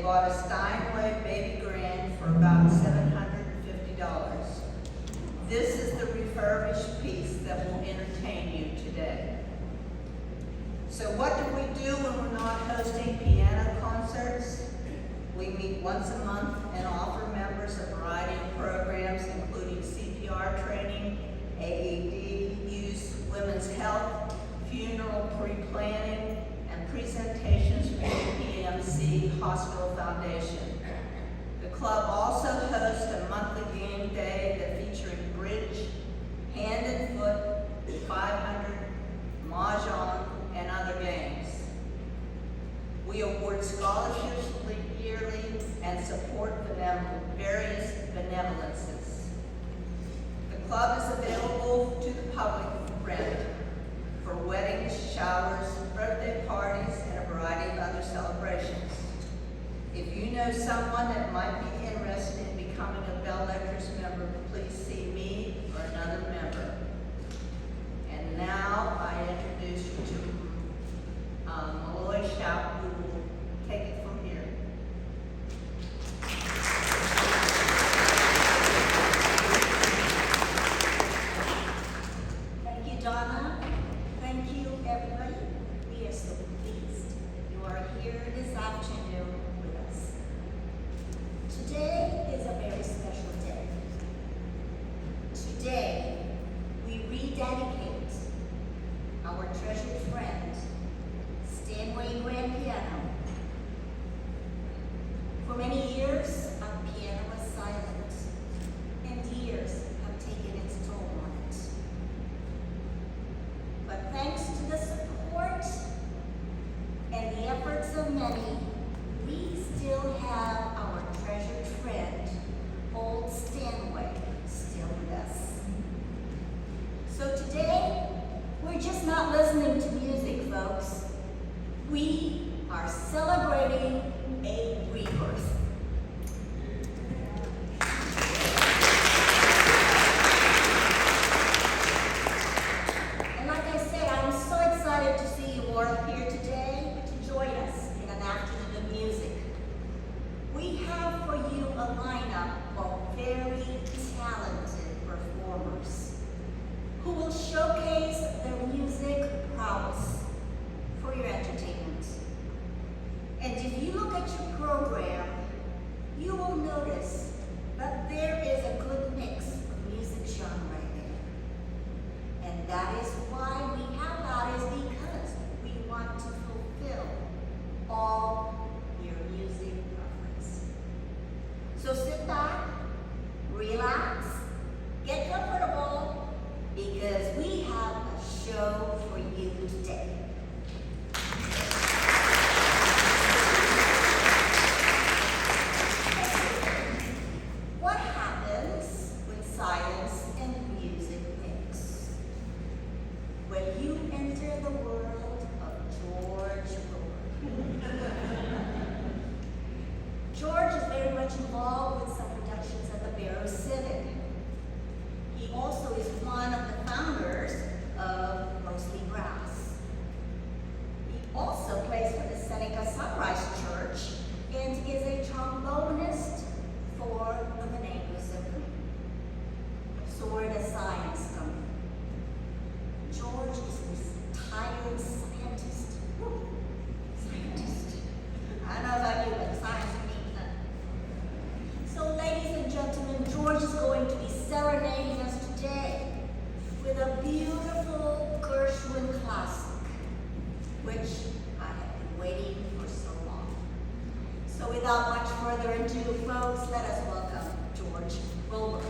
They bought a Steinway Baby Grand for about $750. This is the refurbished piece that will entertain you today. So what do we do when we're not hosting piano concerts? We meet once a month and offer members a variety of programs, including CPR training, AED use, women's health, funeral pre-planning, and presentations from the PMC Hospital Foundation. The club also hosts a monthly game day that features bridge, hand and foot, 500, mahjong, and other games. We award scholarships yearly and support various benevolences. The club is available to the public for rent for weddings, showers, birthday parties, and a variety of other celebrations. If you know someone that might be interested in becoming a Bell Lectures member, please see me or another member. And now I introduce you to Malloy Schaub, who will take it from here. Thank you, Donna. Thank you, everybody. We are so pleased you are here this afternoon with us. Today is a very special day. Today, we rededicate our treasured friend, Steinway Grand Piano. For many years, our piano was silent, and years have taken its toll on it. But thanks to the support and the efforts of many, we still have our treasured friend, old Steinway, still with us. So today, we're just not listening to music, folks. We are celebrating a rebirth. And like I said, I'm so excited to see you all here today to join us in an afternoon of music. We have for you a lineup of very talented performers who will showcase their music prowess for your entertainment. And if you look at your program, you will notice that there is a good mix of music genre in there. And that is why we have that, is because we want to fulfill all your music preference. So sit back, relax, get comfortable, because we have a show for you today. What happens when silence and music mix? When you enter the world of George Rohr. George is very much involved with some productions at the Barrow Civic. He also is one of the founders of Mostly Brass. He also plays for the Seneca Sunrise Church and is a trombonist for the Menango Symphony. Sword of Science Company. George is this retired scientist. Woo. Scientist. I don't know about you, but science means nothing. So ladies and gentlemen, George is going to be serenading us today with a beautiful Gershwin classic, which I have been waiting for so long. So without much further ado, folks, let us welcome George Rohr.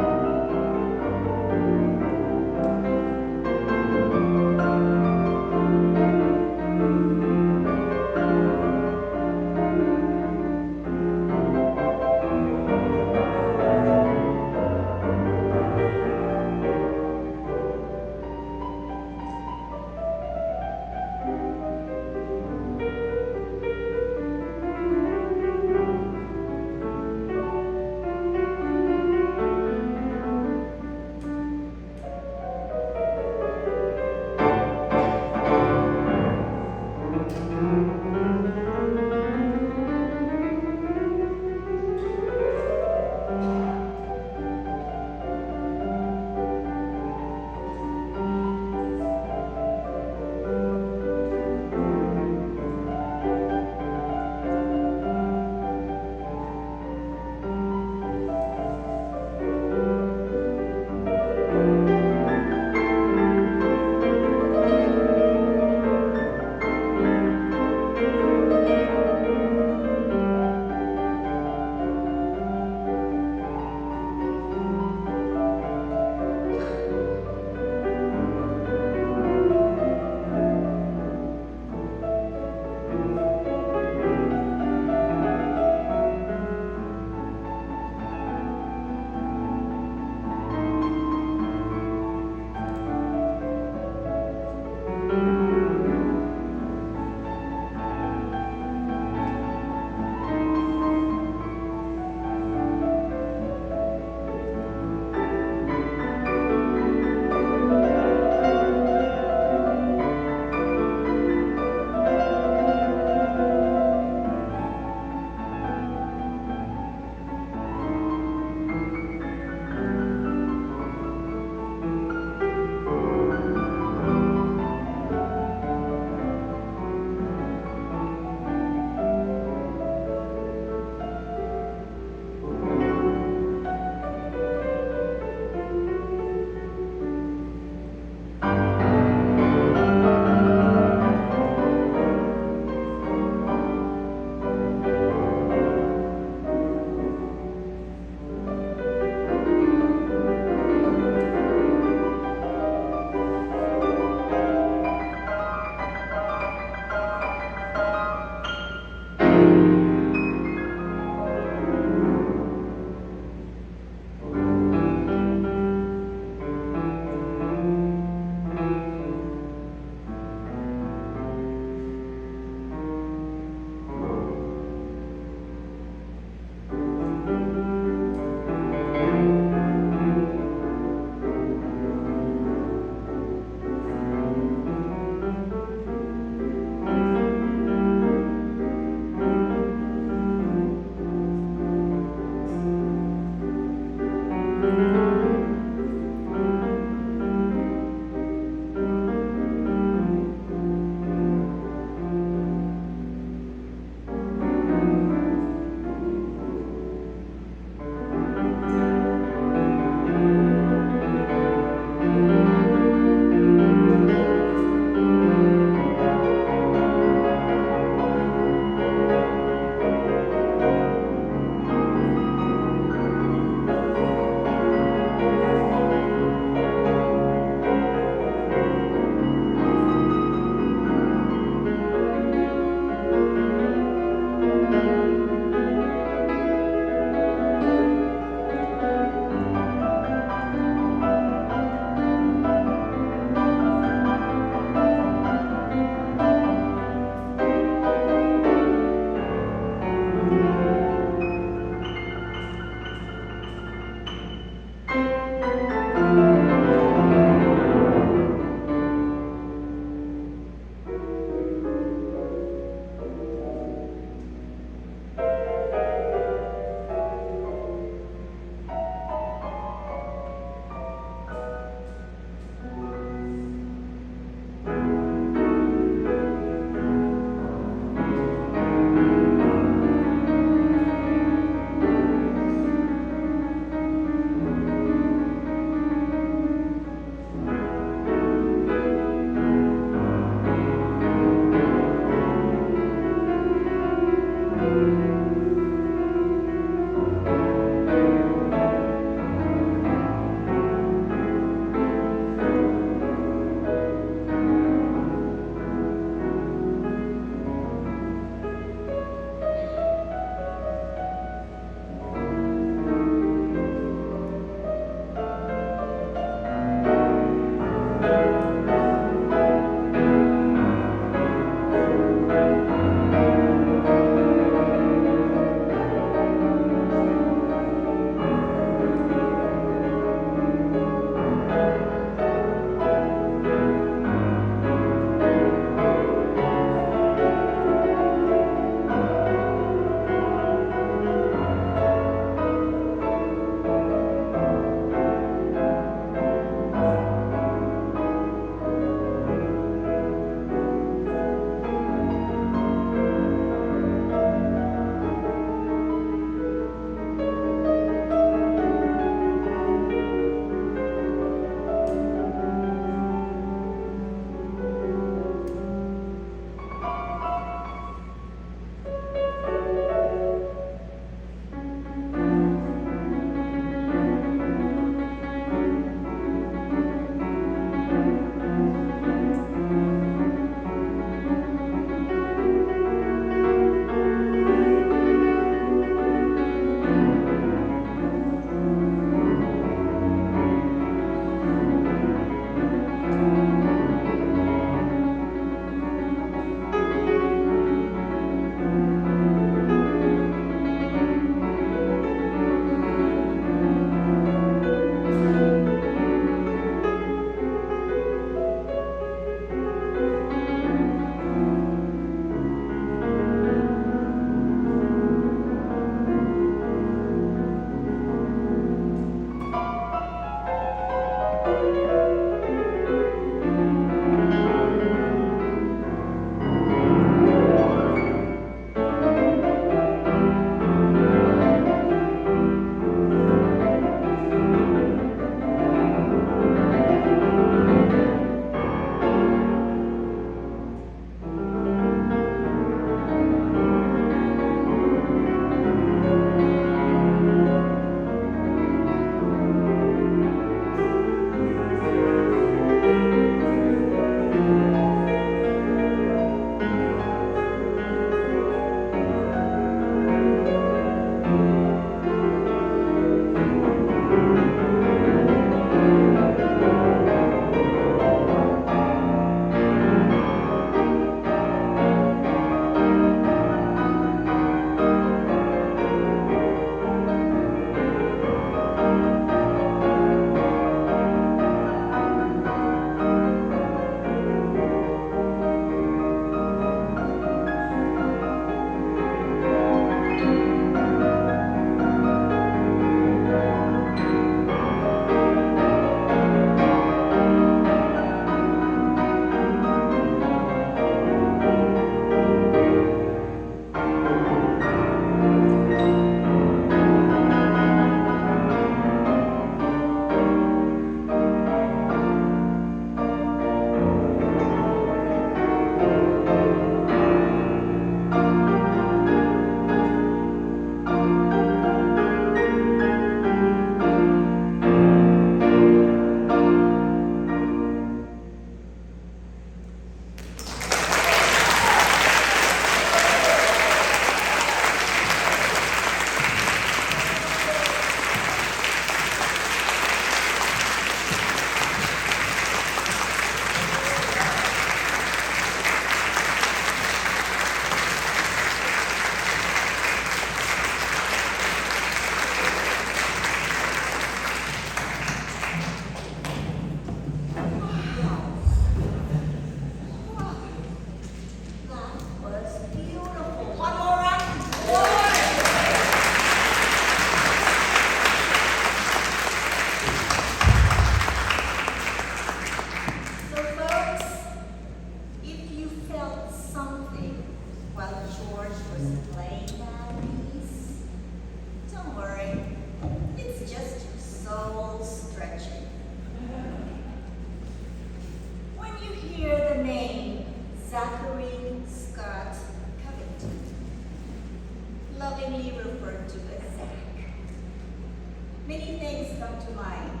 come to mind.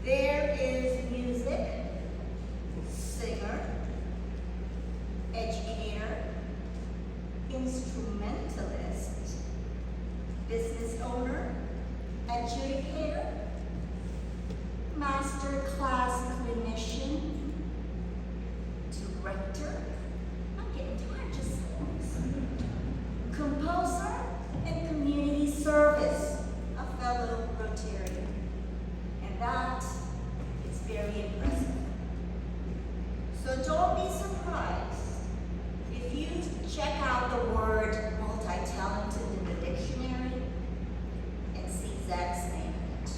There is music, singer, educator, instrumentalist, business owner, adjudicator, master class clinician, director, I'm getting tired just saying this, composer, and community service, a fellow Rotarian. And that is very impressive. So don't be surprised if you check out the word multi-talented in the dictionary and see Zach's name in it.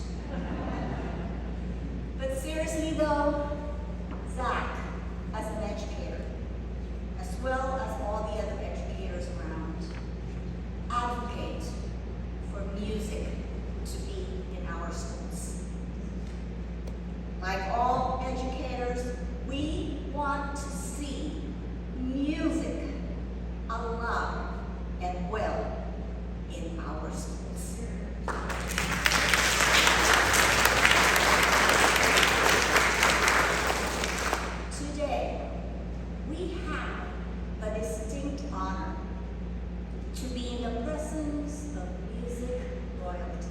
But seriously though, Zach, as an educator, as well as all the other educators around, advocate for music to be in our schools. Like all educators, we want to see music alive and well in our schools. Today, we have a distinct honor to be in the presence of music royalty.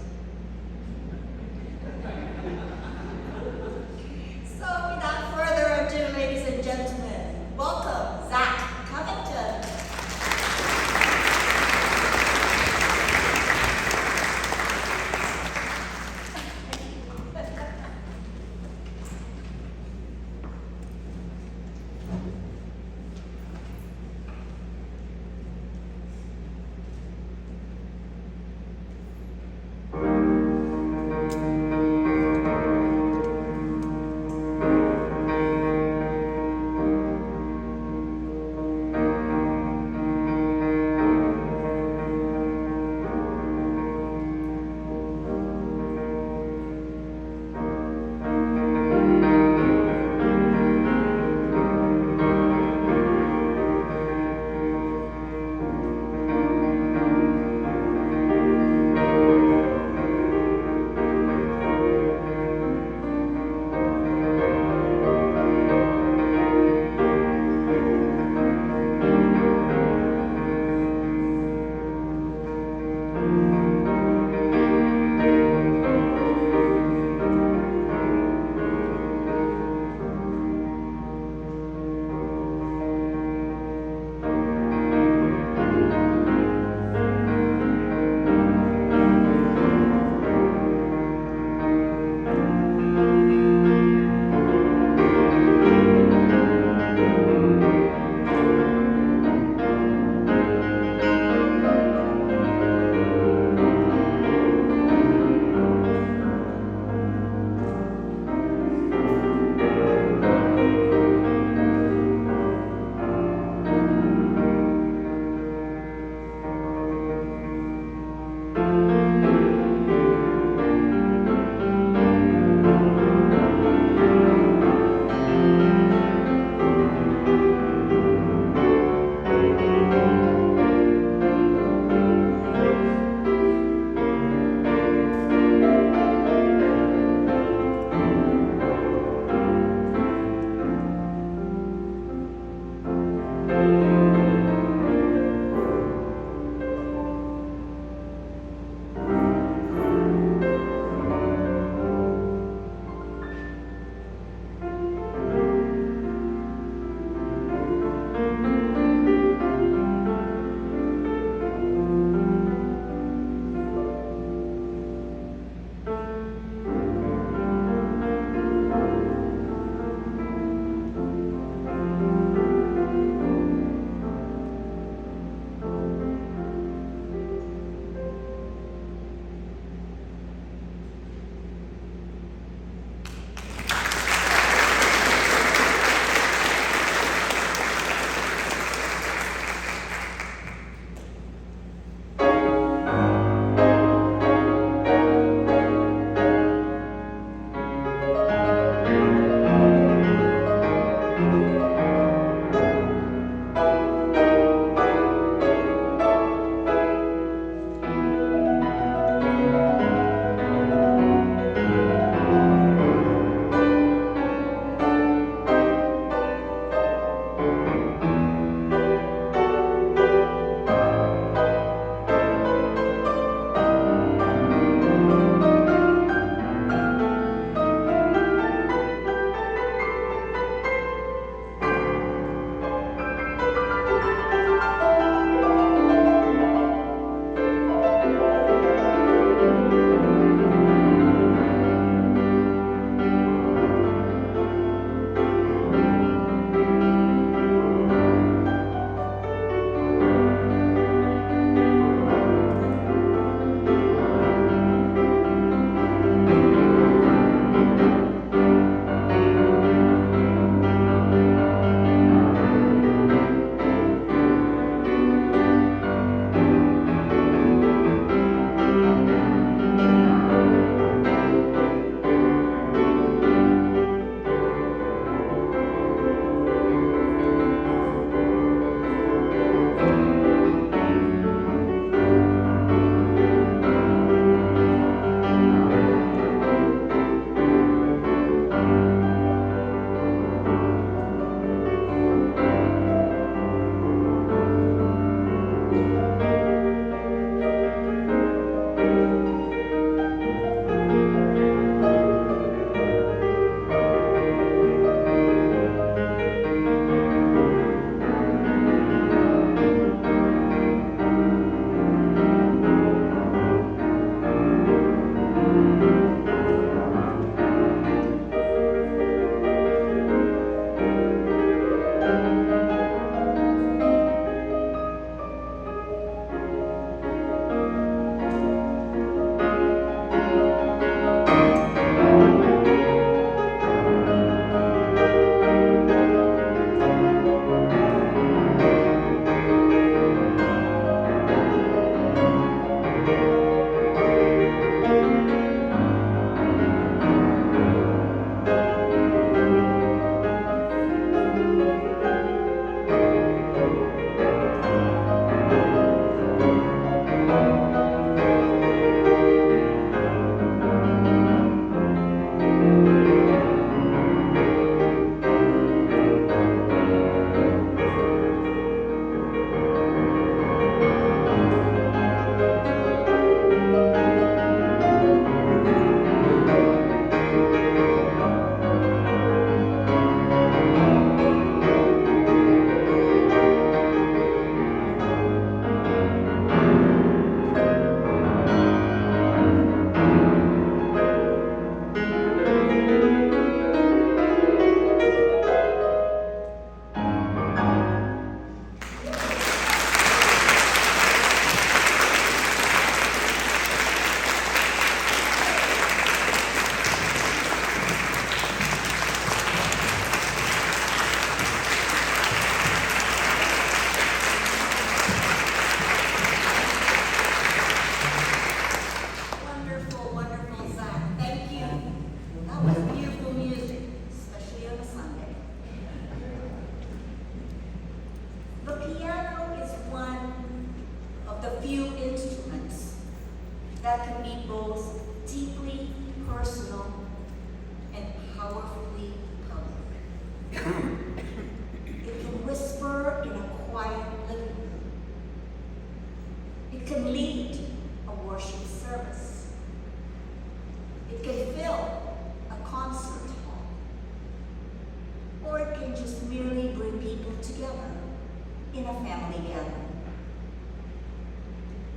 family gathering.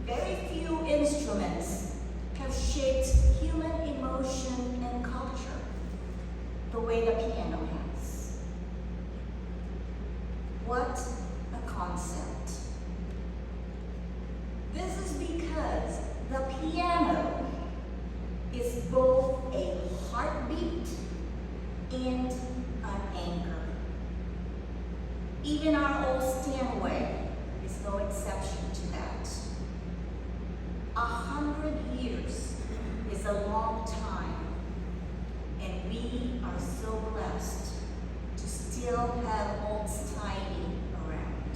Very few instruments have shaped human emotion and culture the way the piano has. What a concept. This is because the piano is both a heartbeat and an anchor. Even our old Steinway is no exception to that. 100 years is a long time, and we are so blessed to still have old Steiny around.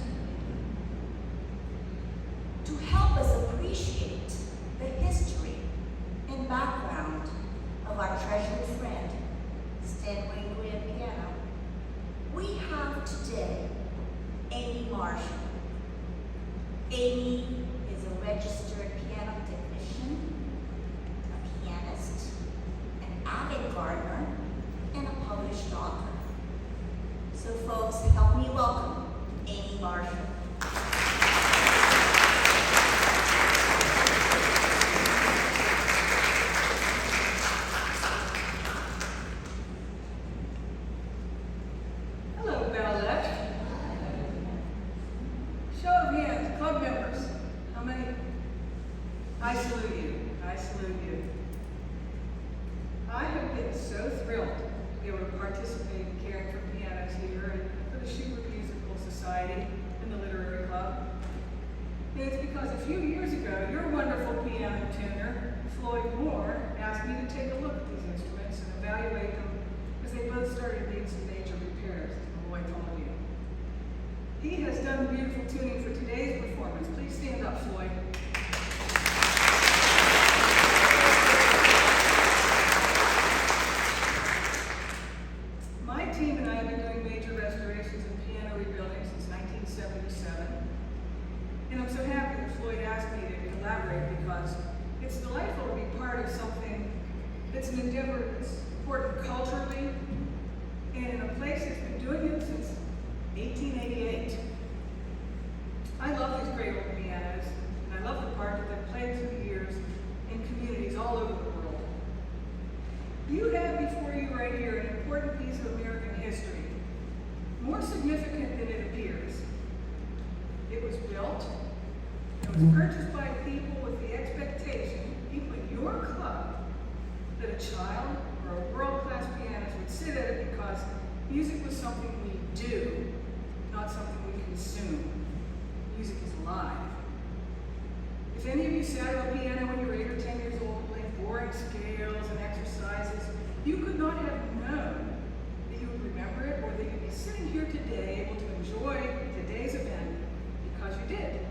To help us appreciate the history and background of our treasured friend, Steinway Grand Piano, we have today Amy Marshall. Amy is a registered piano technician, a pianist, an avid gardener, and a published author. So folks, help me welcome Amy Marshall. Hello, Bellette. Show of hands, club members. How many? I salute you. I salute you. I have been so thrilled to be able to participate in caring for pianos here and for the Schubert Musical Society and the Literary Club. And it's because a few years ago, your wonderful piano tuner, Floyd Moore, asked me to take a look at these instruments and evaluate them as they both started to need some major repairs, as Lloyd told you. He has done beautiful tuning for today's performance. Please stand up, Floyd. My team and I have been doing major restorations and piano rebuilding since 1977. And I'm so happy that Floyd asked me to collaborate because it's delightful to be part of something that's an endeavor that's important culturally and in a place that's been doing it since 1888. I love these great old pianos, and I love the part that they've played through the years in communities all over the world. You have before you right here an important piece of American history, more significant than it appears. It was built, it was purchased by people with the expectation, people in your club, that a child or a world-class pianist would sit at it because music was something we do, not something we consume. Music is alive. If any of you sat at a piano when you were 8 or 10 years old playing boring scales and exercises, you could not have known that you would remember it or that you'd be sitting here today able to enjoy today's event because you did.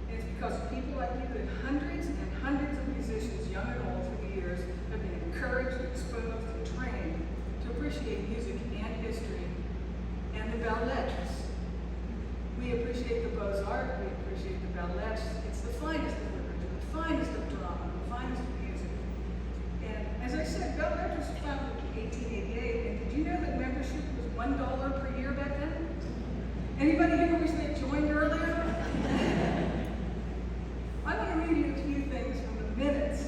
And it's because of people like you that hundreds and hundreds of musicians, young and old through the years, have been encouraged, exposed, and trained to appreciate music and history and the belles lettres. We appreciate the Beaux-Arts, we appreciate the ballets. It's the finest of literature, the finest of drama, the finest of music. And as I said, belles lettres was founded in 1888, and did you know that membership was $1 per year back then? Anybody here wish they joined earlier? I want to read you a few things from the minutes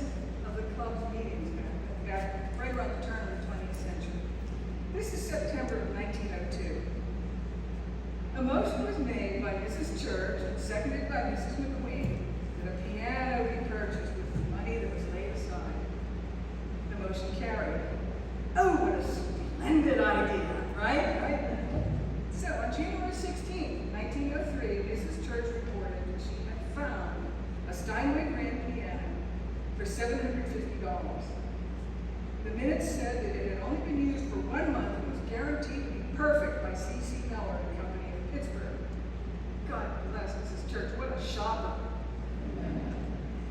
of the club's meetings back right around the turn of the 20th century. This is September of 1902. A motion was made by Mrs. Church and seconded by Mrs. McQueen that a piano be purchased with the money that was laid aside. The motion carried. Oh, what a splendid idea, right? So on January 16, 1903, Mrs. Church reported that she had found a Steinway grand piano for $750. The minutes said that it had only been used for 1 month and was guaranteed to be perfect by C.C. Mellor and Company in Pittsburgh. God bless Mrs. Church, what a shopper.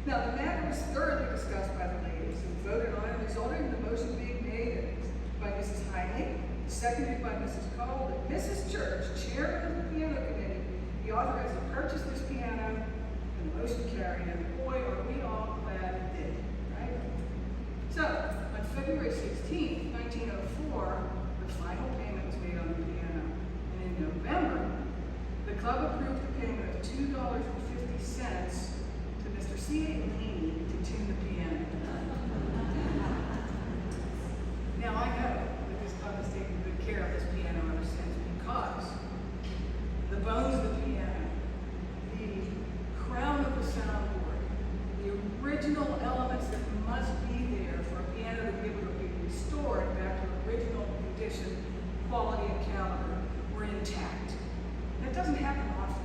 Now, the matter was thoroughly discussed by the ladies and voted on and resulted in the motion being made by Mrs. Heinley, seconded by Mrs. Cole, that Mrs. Church, chairman of the piano committee, be authorized to purchase this piano, and the motion carried, and boy, are we all glad it did, right? So, on February 16, 1904, the final payment was made on the piano, and in November, the the club approved the payment of $2.50 to Mr. C.A. Laney to tune the piano. Now I know that this club has taken good care of this piano ever since, because the bones of the piano, the crown of the soundboard, the original elements that must be there for a piano to be able to be restored back to original condition, quality, and caliber were intact. That doesn't happen often.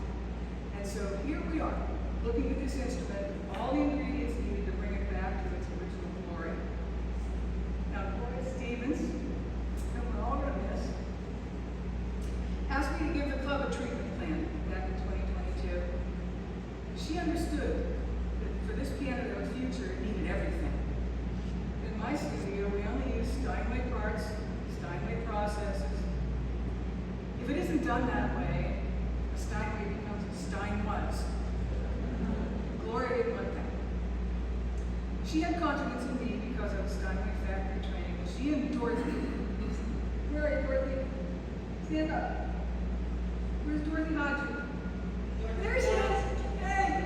And so here we are, looking at this instrument, all the ingredients needed to bring it back to its original glory. Now, Gloria Stevens, whom we're all going to miss, asked me to give the club a treatment plan back in 2022. She understood that for this piano to have a future, it needed everything. In my studio, we only use Steinway parts, Steinway processes. If it isn't done that way, a Steinway becomes a Steinway. Gloria didn't want that. She had confidence in me because of Steinway factory training, and she and Dorothy. Where are you, Dorothy? Stand up. Where's Dorothy Hodges? There she is. Hey!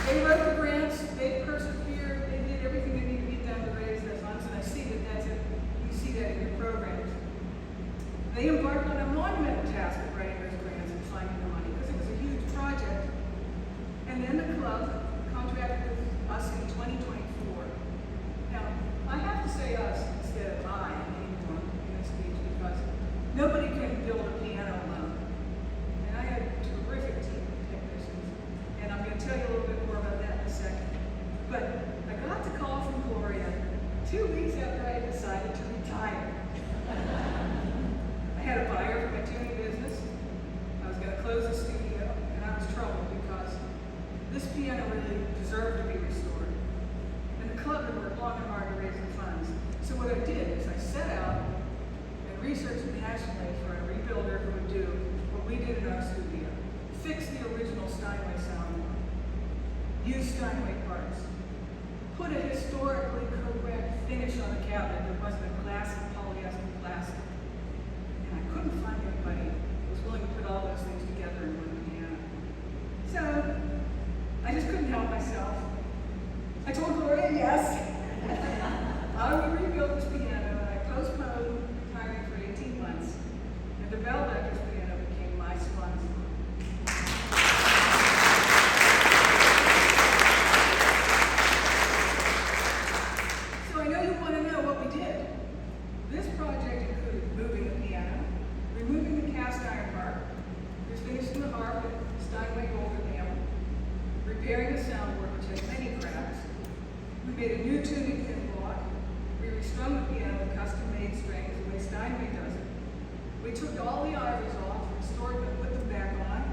They wrote the grants, they persevered, they did everything they needed to be done to raise their funds, and I see that that's it. You see that in your programs. They embarked on a monumental task of writing those grants and finding the money, because it was a huge project. And then the club contracted with us in 2024. Now, I have to say us instead of I anymore in this speech, because nobody can build a piano alone. And I had a terrific team of technicians, and I'm going to tell you a little bit more about that in a second. But I got the call from Gloria 2 weeks after I had decided to retire. I had a buyer for my tuning business. I was going to close the studio, and I was troubled because this piano really deserved to be restored. And the club had worked long and hard to raise the funds. So what I did is I set out and researched nationally for a rebuilder who would do what we did in our studio. Fix the original Steinway soundboard. Use Steinway parts. Put a historically correct finish on the cabinet that wasn't a classic polyester plastic. And I couldn't find anybody who was willing to put all those things together in one piano. So I just couldn't help myself. I told Gloria yes. I would rebuild this piano, and I postponed retiring for 18 months. And the Bell Electric piano became my swan song. So I know you want to know what we did. This project included moving the piano, removing the cast iron part, refinishing the harp with Steinway gold enamel, repairing the soundboard, which had many cracks. We made a new tuning pin block. We restrung the piano with custom-made strings the way Steinway does it. We took all the ivories off, restored them, put them back on.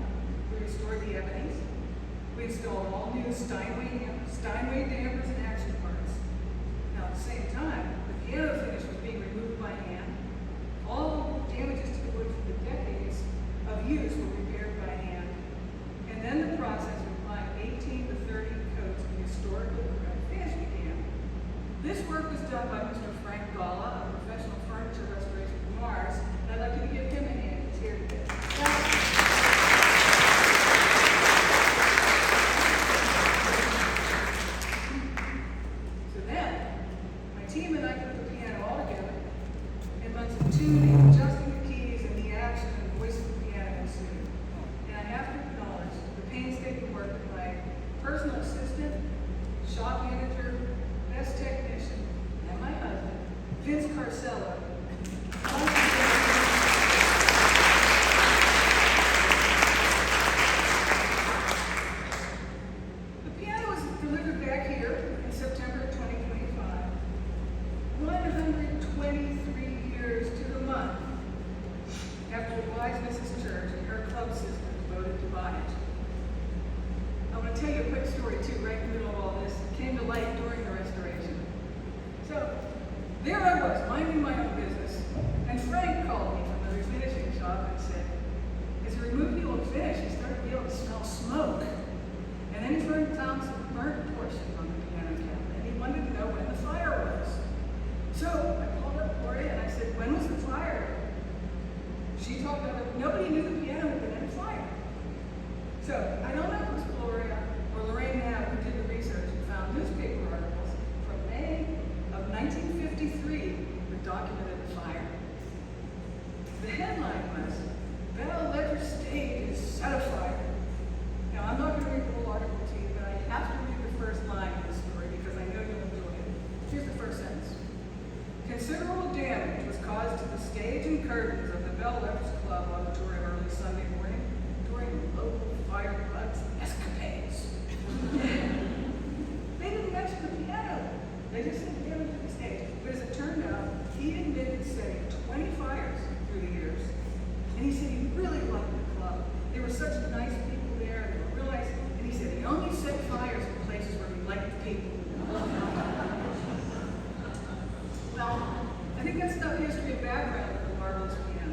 We restored the ebonies. We installed all new Steinway dampers and action parts. Now, at the same time, the piano finish was being removed by hand. All damages to the wood from the decades of use were repaired by hand. And then the process of applying 18 to 30 coats of historically correct finish began. This work was done by Mr. Frank Gala, a professional furniture restoration from Mars, and I'd like you to give him a hand. He's here today. So then, my team and I put the piano all together, and months of tuning, adjusting the keys, and the action and voice of the piano ensued. And I have to acknowledge the painstaking work of my personal assistant, shop manager, best technician, and my husband, Vince Carcello. The piano was delivered back here in September of 2025. 123 years to the month after the wise Mrs. Church and her club system voted to buy it. I want to tell you a quick story too, right in the middle of all this. It came to light during the restoration. So, there I was, minding my own business, and Frank called me from the refinishing shop and said, as he removed the old finish, he started to be able to smell smoke. And then he found some burnt portions on the piano cabinet, and he wanted to know when the fire was. So, I called up Gloria and I said, when was curtains of the Bell Letters Club auditorium early Sunday morning during local fireworks escapades. They didn't mention the piano. They just said damage to the stage. But as it turned out, he admitted setting 20 fires through the years. And he said he really liked the club. There were such nice people there. They were real nice. And he said he only set fires in places where he liked people. Well, I think that's about the history and background of the marvelous piano.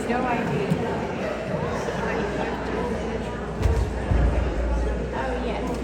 No idea. Oh, yeah.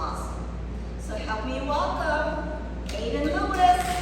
awesome. So help me welcome Aiden Lewis.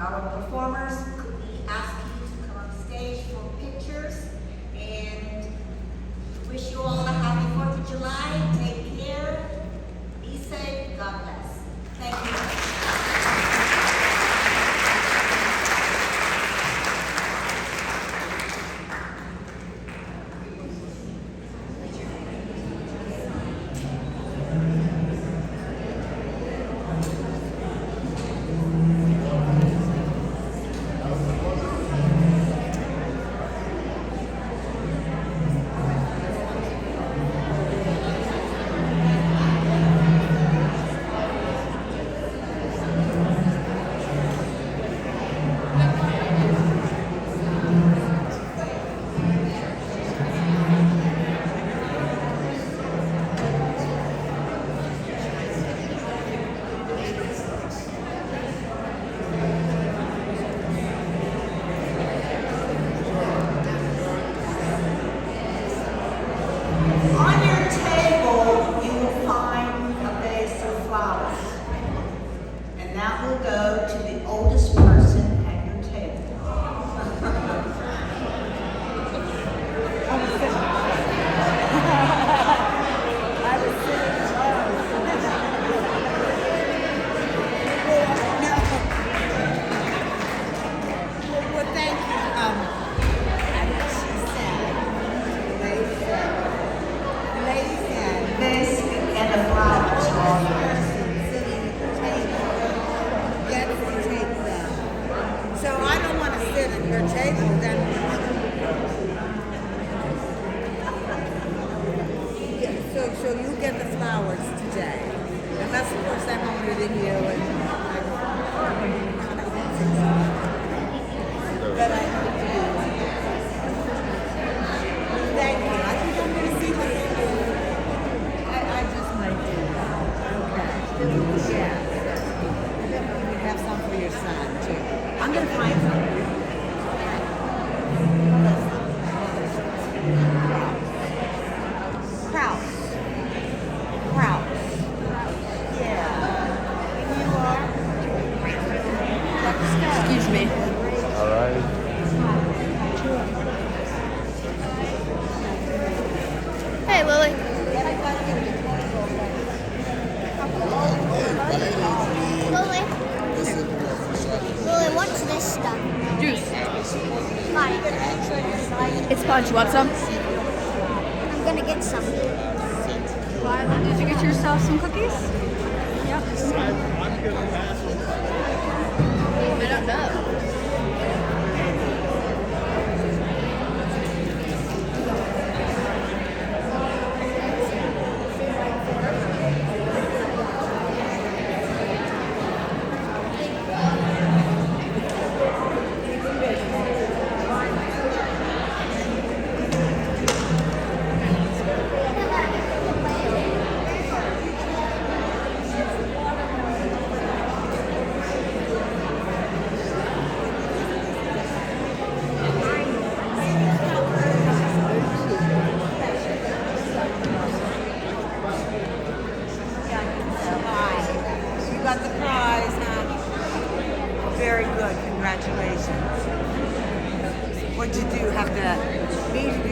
Our performers, could we ask you to come on stage for pictures? And wish you all a happy 4th of July. Take care. Be safe. God bless. Thank you. On your table, you will find a vase of flowers. And that will go to the oldest person at your table. Well, thank you. I think she said, the lady said, Vase and the flowers are all yours. sitting at the table gets to take them. So I don't want to sit at your table then. Yeah, so you get the flowers today. Unless of course I'm older than you and but I hope to do one. Thank you. I think I'm going to see this. I just might do that. Okay. Yeah. You have some for your son too. I'm going to find some. Kraus. Kraus. Yeah. You are? Excuse me. All right. Hey, Lily. Lily. Lily, what's this stuff? Juice. Fine. It's punch. You want some? I'm gonna get some. Did you get yourself some cookies?